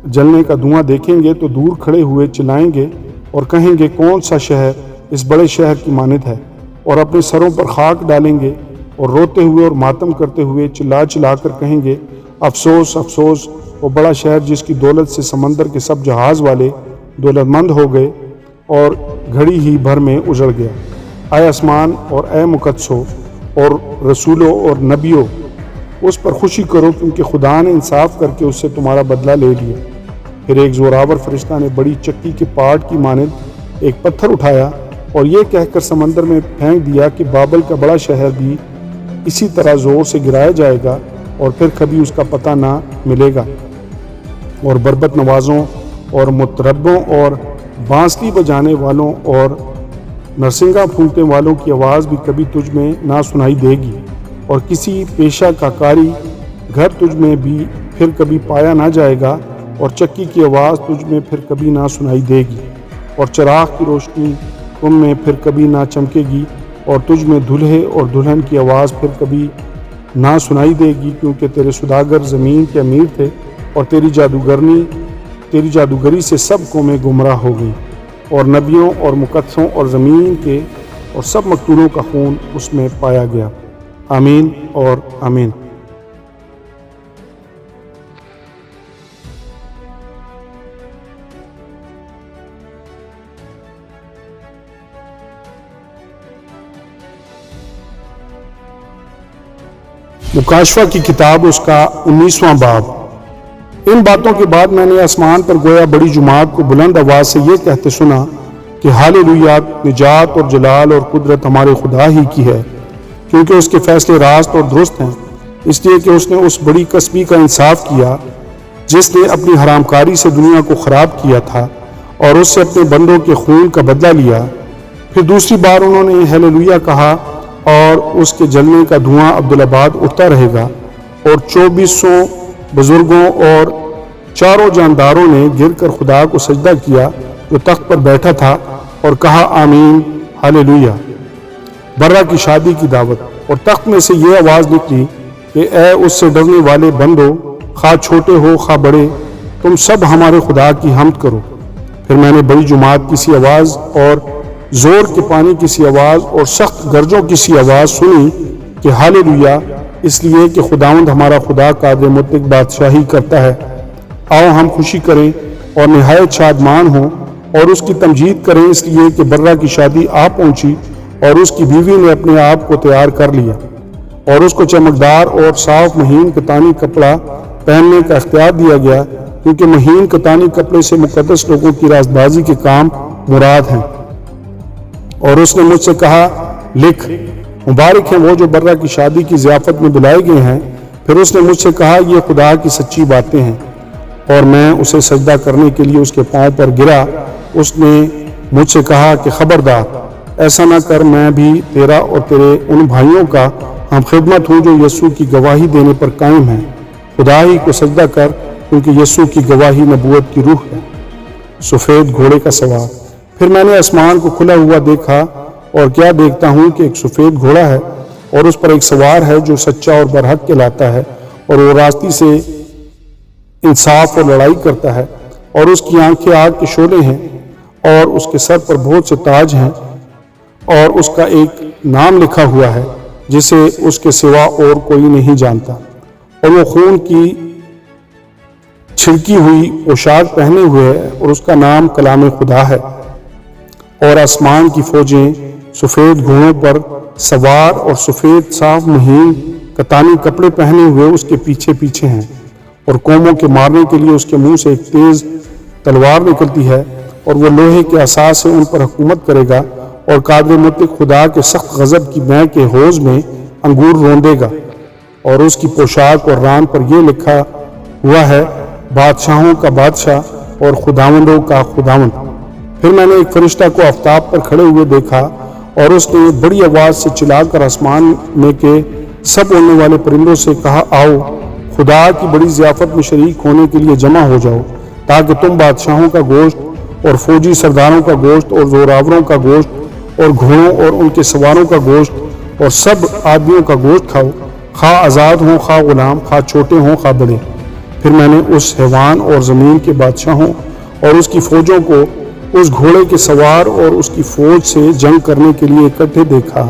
جلنے کا دھواں دیکھیں گے تو دور کھڑے ہوئے چلائیں گے اور کہیں گے، کون سا شہر اس بڑے شہر کی مانند ہے، اور اپنے سروں پر خاک ڈالیں گے اور روتے ہوئے اور ماتم کرتے ہوئے چلا چلا کر کہیں گے، افسوس افسوس، وہ بڑا شہر جس کی دولت سے سمندر کے سب جہاز والے دولت مند ہو گئے اور گھڑی ہی بھر میں اجڑ گیا۔ اے آسمان اور اے مقدسو اور رسولوں اور نبیوں، اس پر خوشی کرو، کیونکہ خدا نے انصاف کر کے اس سے تمہارا بدلہ لے لیا۔ پھر ایک زوراور فرشتہ نے بڑی چکی کے پاٹ کی مانند ایک پتھر اٹھایا اور یہ کہہ کر سمندر میں پھینک دیا کہ بابل کا بڑا شہر بھی اسی طرح زور سے گرایا جائے گا اور پھر کبھی اس کا پتہ نہ ملے گا، اور بربت نوازوں اور مطربوں اور بانسری بجانے والوں اور نرسنگا پھونکنے والوں کی آواز بھی کبھی تجھ میں نہ سنائی دے گی، اور کسی پیشہ کا کاری گھر تجھ میں بھی پھر کبھی پایا نہ جائے گا، اور چکی کی آواز تجھ میں پھر کبھی نہ سنائی دے گی، اور چراغ کی روشنی تم میں پھر کبھی نہ چمکے گی، اور تجھ میں دلہے اور دلہن کی آواز پھر کبھی نہ سنائی دے گی، کیونکہ تیرے سوداگر زمین کے امیر تھے، اور تیری جادوگری سے سب قومیں گمراہ ہو گئیں، اور نبیوں اور مقدسوں اور زمین کے اور سب مقتولوں کا خون اس میں پایا گیا۔ آمین اور آمین۔ مکاشفہ کی کتاب، اس کا 19واں باب۔ ان باتوں کے بعد میں نے آسمان پر گویا بڑی جماعت کو بلند آواز سے یہ کہتے سنا کہ ہاللویا، نجات اور جلال اور قدرت ہمارے خدا ہی کی ہے، کیونکہ اس کے فیصلے راست اور درست ہیں، اس لیے کہ اس نے اس بڑی کسبی کا انصاف کیا جس نے اپنی حرام کاری سے دنیا کو خراب کیا تھا، اور اس سے اپنے بندوں کے خون کا بدلہ لیا۔ پھر دوسری بار انہوں نے ہاللویا کہا، اور اس کے جلنے کا دھواں عبدالآباد اٹھتا رہے گا، اور 2400 بزرگوں اور چاروں جانداروں نے گر کر خدا کو سجدہ کیا جو تخت پر بیٹھا تھا، اور کہا، آمین، ہاللویا۔ برہ کی شادی کی دعوت۔ اور تخت میں سے یہ آواز نکلی کہ اے اس سے ڈرنے والے بندو، خواہ چھوٹے ہو خواہ بڑے، تم سب ہمارے خدا کی حمد کرو۔ پھر میں نے بڑی جماعت کی سی آواز اور زور کے پانی کی سی آواز اور سخت گرجوں کی سی آواز سنی کہ ہاللویا، اس لیے کہ خداوند ہمارا خدا قادر مطلق بادشاہی کرتا ہے۔ آؤ ہم خوشی کریں اور نہایت شادمان ہوں اور اس کی تمجید کریں، اس لیے کہ برہ کی شادی آ پہنچی اور اس کی بیوی نے اپنے آپ کو تیار کر لیا، اور اس کو چمکدار اور صاف مہین کتانی کپڑا پہننے کا اختیار دیا گیا، کیونکہ مہین کتانی کپڑے سے مقدس لوگوں کی راست بازی کے کام مراد ہیں۔ اور اس نے مجھ سے کہا، لکھ، مبارک ہیں وہ جو برہ کی شادی کی ضیافت میں بلائے گئے ہیں۔ پھر اس نے مجھ سے کہا، یہ خدا کی سچی باتیں ہیں، اور میں اسے سجدہ کرنے کے لیے اس کے پاؤں پر گرا۔ اس نے مجھ سے کہا کہ خبردار، ایسا نہ کر، میں بھی تیرا اور تیرے ان بھائیوں کا ہم خدمت ہوں جو یسوع کی گواہی دینے پر قائم ہیں۔ خدا ہی کو سجدہ کر، کیونکہ یسوع کی گواہی نبوت کی روح ہے۔ سفید گھوڑے کا سوار۔ پھر میں نے آسمان کو کھلا ہوا دیکھا، اور کیا دیکھتا ہوں کہ ایک سفید گھوڑا ہے، اور اس پر ایک سوار ہے جو سچا اور برحق کہلاتا ہے، اور وہ راستی سے انصاف اور لڑائی کرتا ہے، اور اس کی آنکھیں آگ کے شعلے ہیں، اور اس کے سر پر بہت سے تاج ہیں، اور اس کا ایک نام لکھا ہوا ہے جسے اس کے سوا اور کوئی نہیں جانتا، اور وہ خون کی چھڑکی ہوئی پوشاک پہنے ہوئے ہے، اور اس کا نام کلام خدا ہے۔ اور آسمان کی فوجیں سفید گھوڑوں پر سوار اور سفید صاف مہین کتانی کپڑے پہنے ہوئے اس کے پیچھے پیچھے ہیں، اور قوموں کے مارنے کے لیے اس کے منہ سے ایک تیز تلوار نکلتی ہے، اور وہ لوہے کے عصا سے ان پر حکومت کرے گا، اور قادر مطلق خدا کے سخت غضب کی مے کے حوض میں انگور روندے گا۔ اور اس کی پوشاک اور ران پر یہ لکھا ہوا ہے، بادشاہوں کا بادشاہ اور خداوندوں کا خداوند۔ پھر میں نے ایک فرشتہ کو آفتاب پر کھڑے ہوئے دیکھا، اور اس نے بڑی آواز سے چلا کر آسمان میں کے سب اڑنے والے پرندوں سے کہا، آؤ خدا کی بڑی ضیافت میں شریک ہونے کے لیے جمع ہو جاؤ، تاکہ تم بادشاہوں کا گوشت اور فوجی سرداروں کا گوشت اور زوراوروں کا گوشت اور گھوڑوں اور ان کے سواروں کا گوشت اور سب آدمیوں کا گوشت کھاؤ، خواہ آزاد ہوں خواہ غلام، خواہ چھوٹے ہوں خواہ بڑے۔ پھر میں نے اس حیوان اور زمین کے بادشاہوں اور اس کی فوجوں کو اس گھوڑے کے سوار اور اس کی فوج سے جنگ کرنے کے لیے اکٹھے دیکھا،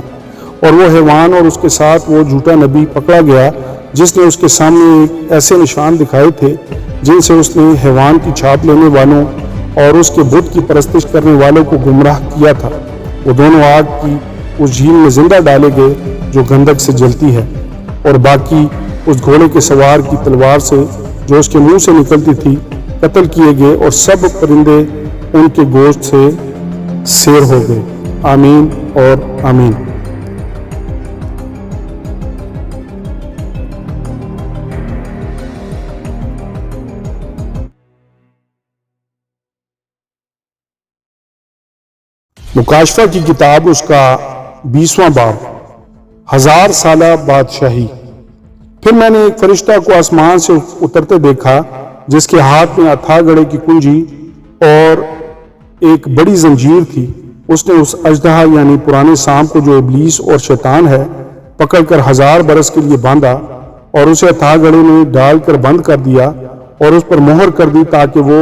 اور وہ حیوان اور اس کے ساتھ وہ جھوٹا نبی پکڑا گیا جس نے اس کے سامنے ایسے نشان دکھائے تھے جن سے اس نے حیوان کی چھاپ لینے والوں اور اس کے بت کی پرستش کرنے والوں کو گمراہ کیا تھا۔ وہ دونوں آگ کی اس جھیل میں زندہ ڈالے گئے جو گندک سے جلتی ہے، اور باقی اس گھوڑے کے سوار کی تلوار سے جو اس کے منہ سے نکلتی تھی قتل کیے گئے، اور سب پرندے ان کے گوشت سے سیر ہو گئے۔ آمین اور آمین۔ مکاشفہ کی کتاب، اس کا 20واں باب، 1000 سالہ بادشاہی۔ پھر میں نے ایک فرشتہ کو آسمان سے اترتے دیکھا جس کے ہاتھ میں اتھا گڑھے کی کنجی اور ایک بڑی زنجیر تھی۔ اس نے اس اژدہا یعنی پرانے سانپ کو جو ابلیس اور شیطان ہے پکڑ کر 1000 برس کے لیے باندھا، اور اسے اتھا گڑھے میں ڈال کر بند کر دیا، اور اس پر مہر کر دی تاکہ وہ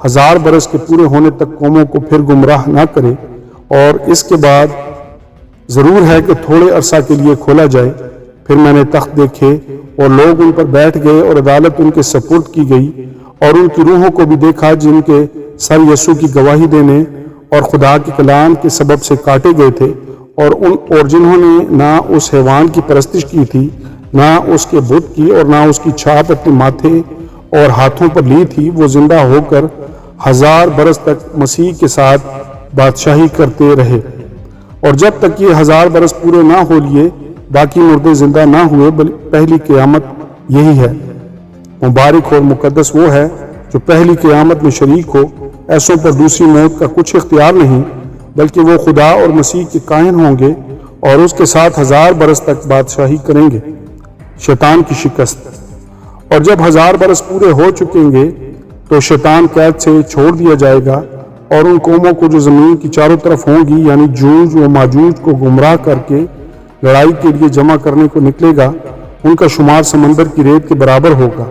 1000 برس کے پورے ہونے تک قوموں کو پھر گمراہ نہ کرے، اور اس کے بعد ضرور ہے کہ تھوڑے عرصہ کے لیے کھولا جائے۔ پھر میں نے تخت دیکھے اور لوگ ان پر بیٹھ گئے، اور عدالت ان کے سپرد کی گئی، اور ان کی روحوں کو بھی دیکھا جن کے سر یسوع کی گواہی دینے اور خدا کے کلام کے سبب سے کاٹے گئے تھے، اور جنہوں نے نہ اس حیوان کی پرستش کی تھی، نہ اس کے بت کی، اور نہ اس کی چھاپ اپنے ماتھے اور ہاتھوں پر لی تھی، وہ زندہ ہو کر 1000 برس تک مسیح کے ساتھ بادشاہی کرتے رہے۔ اور جب تک یہ 1000 برس پورے نہ ہو لیے باقی مردے زندہ نہ ہوئے، پہلی قیامت یہی ہے۔ مبارک اور مقدس وہ ہے جو پہلی قیامت میں شریک ہو۔ ایسوں پر دوسری موت کا کچھ اختیار نہیں، بلکہ وہ خدا اور مسیح کے کائن ہوں گے اور اس کے ساتھ 1000 برس تک بادشاہی کریں گے۔ شیطان کی شکست۔ اور جب 1000 برس پورے ہو چکیں گے تو شیطان قید سے چھوڑ دیا جائے گا، اور ان قوموں کو جو زمین کی چاروں طرف ہوں گی یعنی جوج و ماجوج کو گمراہ کر کے لڑائی کے لیے جمع کرنے کو نکلے گا، ان کا شمار سمندر کی ریت کے برابر ہوگا،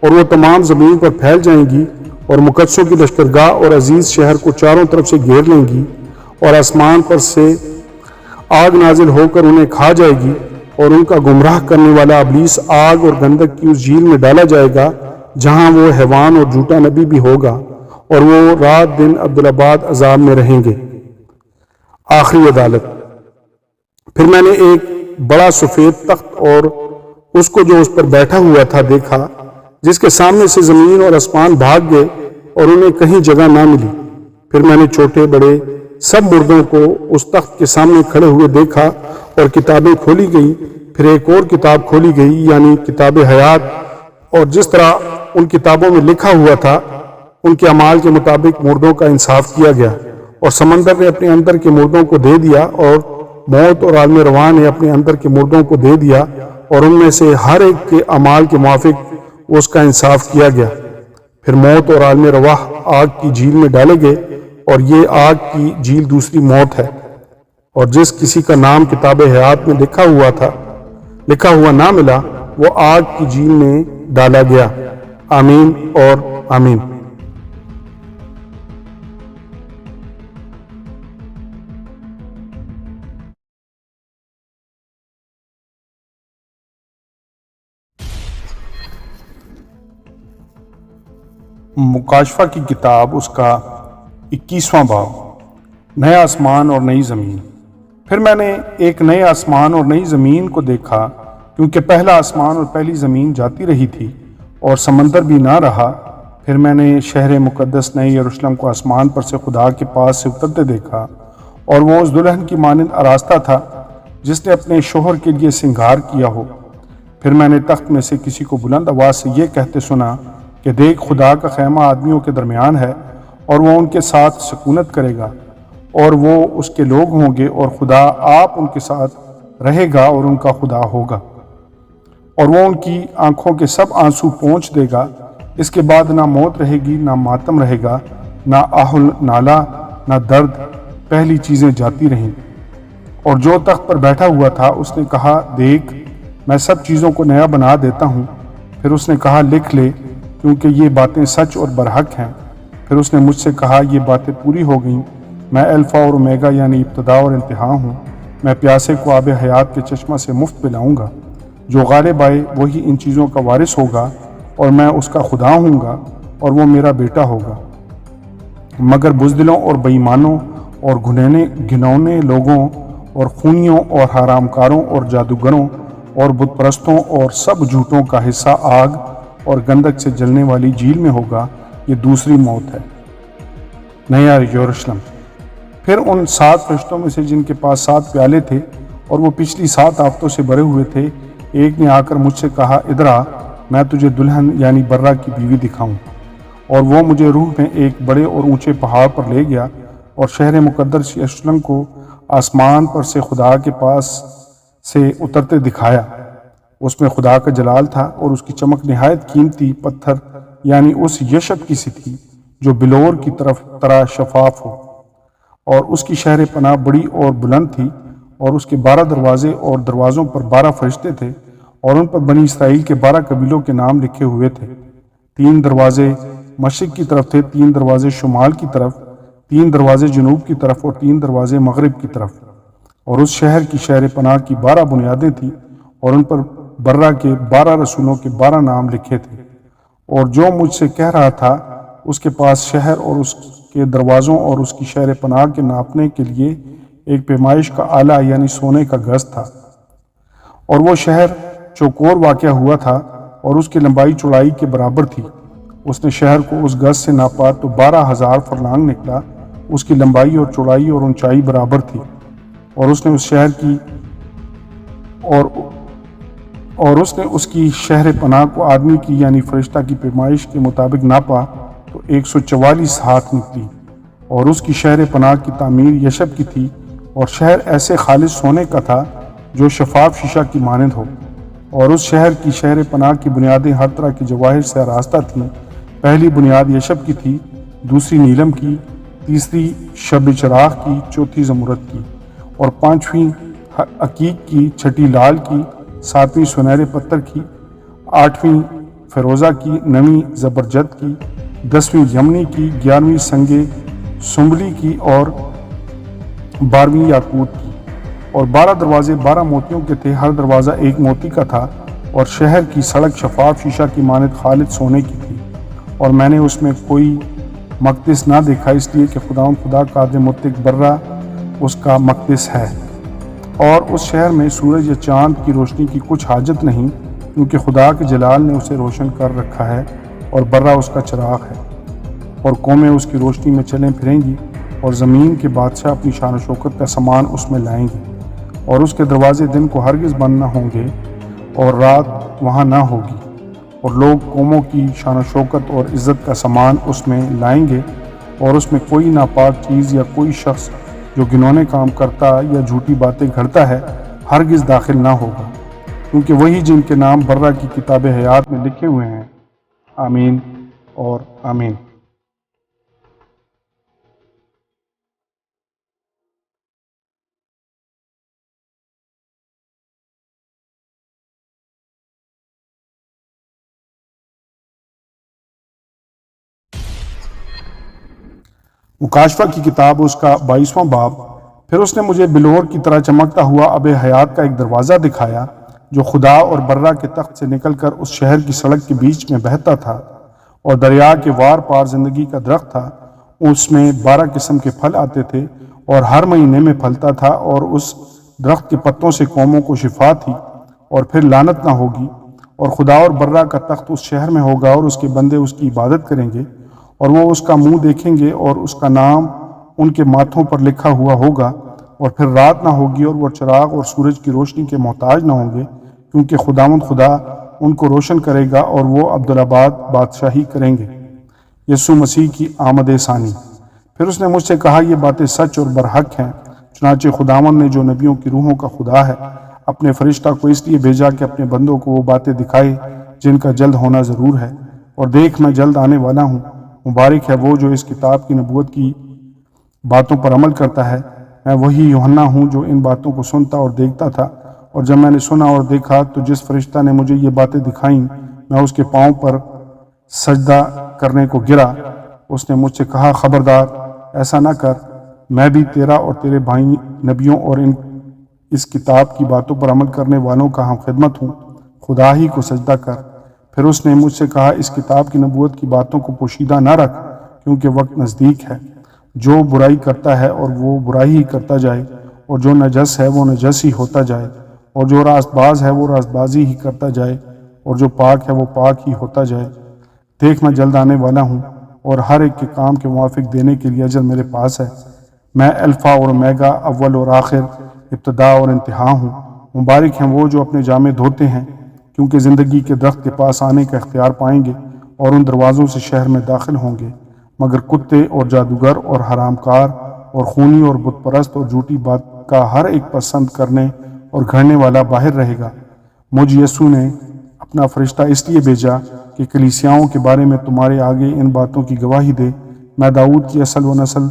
اور وہ تمام زمین پر پھیل جائیں گی، اور مقدسوں کی لشکرگاہ اور عزیز شہر کو چاروں طرف سے گھیر لیں گی، اور آسمان پر سے آگ نازل ہو کر انہیں کھا جائے گی، اور ان کا گمراہ کرنے والا ابلیس آگ اور گندک کی اس جھیل میں ڈالا جائے گا جہاں وہ حیوان اور جھوٹا نبی بھی ہوگا، اور وہ رات دن عبدالآباد عذاب میں رہیں گے۔ آخری عدالت۔ پھر میں نے ایک بڑا سفید تخت اور اس کو جو اس پر بیٹھا ہوا تھا دیکھا، جس کے سامنے سے زمین اور آسمان بھاگ گئے اور انہیں کہیں جگہ نہ ملی۔ پھر میں نے چھوٹے بڑے سب مردوں کو اس تخت کے سامنے کھڑے ہوئے دیکھا، اور کتابیں کھولی گئیں۔ پھر ایک اور کتاب کھولی گئی، یعنی کتاب حیات، اور جس طرح ان کتابوں میں لکھا ہوا تھا ان کے اعمال کے مطابق مردوں کا انصاف کیا گیا، اور سمندر نے اپنے اندر کے مردوں کو دے دیا، اور موت اور عالم رواں نے اپنے اندر کے مردوں کو دے دیا، اور ان میں سے ہر ایک کے اعمال کے موافق اس کا انصاف کیا گیا۔ پھر موت اور عالم رواح آگ کی جھیل میں ڈالے گئے، اور یہ آگ کی جھیل دوسری موت ہے، اور جس کسی کا نام کتاب حیات میں لکھا ہوا نہ ملا، وہ آگ کی جھیل میں ڈالا گیا۔ آمین اور آمین۔ مکاشفہ کی کتاب، اس کا 21واں باب۔ نیا آسمان اور نئی زمین۔ پھر میں نے ایک نئے آسمان اور نئی زمین کو دیکھا، کیونکہ پہلا آسمان اور پہلی زمین جاتی رہی تھی اور سمندر بھی نہ رہا۔ پھر میں نے شہر مقدس نئے یروشلم کو آسمان پر سے خدا کے پاس سے اترتے دیکھا، اور وہ اس دلہن کی مانند آراستہ تھا جس نے اپنے شوہر کے لیے سنگار کیا ہو۔ پھر میں نے تخت میں سے کسی کو بلند آواز سے یہ کہتے سنا کہ دیکھ، خدا کا خیمہ آدمیوں کے درمیان ہے، اور وہ ان کے ساتھ سکونت کرے گا، اور وہ اس کے لوگ ہوں گے، اور خدا آپ ان کے ساتھ رہے گا اور ان کا خدا ہوگا، اور وہ ان کی آنکھوں کے سب آنسو پونچھ دے گا۔ اس کے بعد نہ موت رہے گی، نہ ماتم رہے گا، نہ آہل نالہ، نہ درد، پہلی چیزیں جاتی رہیں۔ اور جو تخت پر بیٹھا ہوا تھا اس نے کہا، دیکھ، میں سب چیزوں کو نیا بنا دیتا ہوں۔ پھر اس نے کہا، لکھ لے، کیونکہ یہ باتیں سچ اور برحق ہیں۔ پھر اس نے مجھ سے کہا، یہ باتیں پوری ہو گئیں۔ میں الفا اور اومیگا، یعنی ابتدا اور انتہا ہوں۔ میں پیاسے کو آب حیات کے چشمہ سے مفت پلاؤں گا۔ جو غالب آئے وہی ان چیزوں کا وارث ہوگا، اور میں اس کا خدا ہوں گا، اور وہ میرا بیٹا ہوگا۔ مگر بزدلوں اور بے ایمانوں اور گھنونے لوگوں اور خونیوں اور حرام کاروں اور جادوگروں اور بت پرستوں اور سب جھوٹوں کا حصہ آگ اور گندک سے جلنے والی جھیل میں ہوگا۔ یہ دوسری موت ہے۔ نیا یروشلم۔ پھر ان 7 فرشتوں میں سے جن کے پاس 7 پیالے تھے اور وہ پچھلی 7 آفتوں سے بھرے ہوئے تھے، ایک نے آ کر مجھ سے کہا، ادھر آ، میں تجھے دلہن یعنی برہ کی بیوی دکھاؤں۔ اور وہ مجھے روح میں ایک بڑے اور اونچے پہاڑ پر لے گیا، اور شہر مقدس یروشلم کو آسمان پر سے خدا کے پاس سے اترتے دکھایا۔ اس میں خدا کا جلال تھا، اور اس کی چمک نہایت قیمتی پتھر یعنی اس یشب کی سی تھی جو بلور کی طرح شفاف ہو، اور اس کی شہر پناہ بڑی اور بلند تھی، اور اس کے 12 دروازے، اور دروازوں پر 12 فرشتے تھے، اور ان پر بنی اسرائیل کے 12 قبیلوں کے نام لکھے ہوئے تھے۔ 3 دروازے مشرق کی طرف تھے، 3 دروازے شمال کی طرف، 3 دروازے جنوب کی طرف، اور 3 دروازے مغرب کی طرف۔ اور اس شہر کی شہر پناہ کی 12 بنیادیں تھیں، اور ان پر برہ کے 12 رسولوں کے 12 نام لکھے تھے۔ اور جو مجھ سے کہہ رہا تھا، اس کے پاس شہر اور اس کے دروازوں اور اس کی شہر پناہ کے ناپنے کے لیے ایک پیمائش کا آلہ یعنی سونے کا گز تھا، اور وہ شہر چوکور واقع ہوا تھا، اور اس کی لمبائی چوڑائی کے برابر تھی۔ اس نے شہر کو اس گز سے ناپا تو 12,000 فرلانگ نکلا۔ اس کی لمبائی اور چوڑائی اور اونچائی برابر تھی۔ اور اس نے اس کی شہر پناہ کو آدمی کی یعنی فرشتہ کی پیمائش کے مطابق ناپا تو 144 ہاتھ نکلی۔ اور اس کی شہر پناہ کی تعمیر یشب کی تھی، اور شہر ایسے خالص سونے کا تھا جو شفاف شیشہ کی مانند ہو۔ اور اس شہر کی شہر پناہ کی بنیادیں ہر طرح کی جواہر سے آراستہ تھیں۔ پہلی بنیاد یشب کی تھی، دوسری نیلم کی، تیسری شب چراغ کی، چوتھی زمرد کی، اور 5ویں عقیق کی، 6ٹھی لال کی، 7ویں سنہرے پتھر کی، 8ویں فیروزہ کی، 9ویں زبرجد کی، 10ویں یمنی کی، 11ویں سنگ سنبلی کی، اور 12ویں یاقوت کی۔ اور 12 دروازے 12 موتیوں کے تھے، ہر دروازہ ایک موتی کا تھا، اور شہر کی سڑک شفاف شیشہ کی مانند خالص سونے کی تھی، اور میں نے اس میں کوئی مقدس نہ دیکھا، اس لیے کہ خدا قادر مطلق برہ اس کا مقدس ہے، اور اس شہر میں سورج یا چاند کی روشنی کی کچھ حاجت نہیں، کیونکہ خدا کے جلال نے اسے روشن کر رکھا ہے، اور برہ اس کا چراغ ہے، اور قومیں اس کی روشنی میں چلیں پھریں گی، اور زمین کے بادشاہ اپنی شان و شوکت کا سامان اس میں لائیں گے، اور اس کے دروازے دن کو ہرگز بند نہ ہوں گے، اور رات وہاں نہ ہوگی، اور لوگ قوموں کی شان و شوکت اور عزت کا سامان اس میں لائیں گے، اور اس میں کوئی ناپاک چیز یا کوئی شخص جو گھنونے کام کرتا یا جھوٹی باتیں گھڑتا ہے ہرگز داخل نہ ہوگا، کیونکہ وہی جن کے نام برہ کی کتاب حیات میں لکھے ہوئے ہیں۔ آمین اور آمین۔ مکاشفہ کی کتاب اس کا 22واں باب۔ پھر اس نے مجھے بلور کی طرح چمکتا ہوا اب حیات کا ایک دروازہ دکھایا، جو خدا اور برہ کے تخت سے نکل کر اس شہر کی سڑک کے بیچ میں بہتا تھا، اور دریا کے وار پار زندگی کا درخت تھا، اس میں 12 قسم کے پھل آتے تھے، اور ہر مہینے میں پھلتا تھا، اور اس درخت کے پتوں سے قوموں کو شفا تھی، اور پھر لعنت نہ ہوگی، اور خدا اور برہ کا تخت اس شہر میں ہوگا، اور اس کے بندے اس کی عبادت کریں گے، اور وہ اس کا منہ دیکھیں گے، اور اس کا نام ان کے ماتھوں پر لکھا ہوا ہوگا، اور پھر رات نہ ہوگی، اور وہ چراغ اور سورج کی روشنی کے محتاج نہ ہوں گے، کیونکہ خداوند خدا ان کو روشن کرے گا، اور وہ عبدالآباد بادشاہی کریں گے۔ یسوع مسیح کی آمد ثانی۔ پھر اس نے مجھ سے کہا، یہ باتیں سچ اور برحق ہیں، چنانچہ خداوند نے جو نبیوں کی روحوں کا خدا ہے، اپنے فرشتہ کو اس لیے بھیجا کہ اپنے بندوں کو وہ باتیں دکھائے جن کا جلد ہونا ضرور ہے، اور دیکھ میں جلد آنے والا ہوں۔ مبارک ہے وہ جو اس کتاب کی نبوت کی باتوں پر عمل کرتا ہے۔ میں وہی یوحنا ہوں جو ان باتوں کو سنتا اور دیکھتا تھا، اور جب میں نے سنا اور دیکھا تو جس فرشتہ نے مجھے یہ باتیں دکھائیں، میں اس کے پاؤں پر سجدہ کرنے کو گرا۔ اس نے مجھ سے کہا، خبردار، ایسا نہ کر، میں بھی تیرا اور تیرے بھائی نبیوں اور اس کتاب کی باتوں پر عمل کرنے والوں کا ہم خدمت ہوں، خدا ہی کو سجدہ کر۔ پھر اس نے مجھ سے کہا، اس کتاب کی نبوت کی باتوں کو پوشیدہ نہ رکھ، کیونکہ وقت نزدیک ہے۔ جو برائی کرتا ہے اور وہ برائی ہی کرتا جائے، اور جو نجس ہے وہ نجس ہی ہوتا جائے، اور جو راست باز ہے وہ راست بازی ہی کرتا جائے، اور جو پاک ہے وہ پاک ہی ہوتا جائے۔ دیکھ میں جلد آنے والا ہوں، اور ہر ایک کے کام کے موافق دینے کے لیے اجر میرے پاس ہے۔ میں الفا اور اومیگا، اول اور آخر، ابتدا اور انتہا ہوں۔ مبارک ہیں وہ جو اپنے جامے دھوتے ہیں، کیونکہ زندگی کے درخت کے پاس آنے کا اختیار پائیں گے، اور ان دروازوں سے شہر میں داخل ہوں گے۔ مگر کتے اور جادوگر اور حرام کار اور خونی اور بت پرست اور جھوٹی بات کا ہر ایک پسند کرنے اور گھڑنے والا باہر رہے گا۔ مجھ یسوع نے اپنا فرشتہ اس لیے بھیجا کہ کلیسیاؤں کے بارے میں تمہارے آگے ان باتوں کی گواہی دے۔ میں داؤد کی اصل و نسل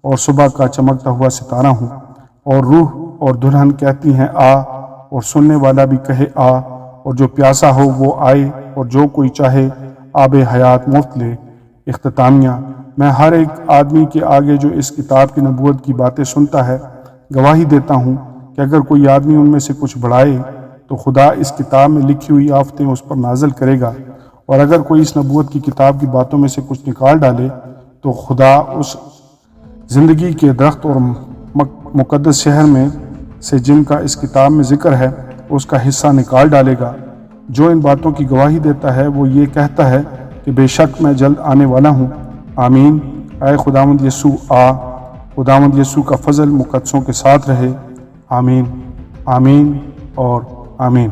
اور صبح کا چمکتا ہوا ستارہ ہوں، اور روح اور دلہن کہتی ہیں آ، اور سننے والا بھی کہے آ، اور جو پیاسا ہو وہ آئے، اور جو کوئی چاہے آب حیات مفت لے۔ اختتامیہ، میں ہر ایک آدمی کے آگے جو اس کتاب کی نبوت کی باتیں سنتا ہے گواہی دیتا ہوں کہ اگر کوئی آدمی ان میں سے کچھ بڑھائے تو خدا اس کتاب میں لکھی ہوئی آفتیں اس پر نازل کرے گا، اور اگر کوئی اس نبوت کی کتاب کی باتوں میں سے کچھ نکال ڈالے تو خدا اس زندگی کے درخت اور مقدس شہر میں سے جن کا اس کتاب میں ذکر ہے اس کا حصہ نکال ڈالے گا۔ جو ان باتوں کی گواہی دیتا ہے وہ یہ کہتا ہے کہ بے شک میں جلد آنے والا ہوں۔ آمین۔ اے خداوند یسوع آ۔ خداوند یسوع کا فضل مقدسوں کے ساتھ رہے۔ آمین، آمین اور آمین۔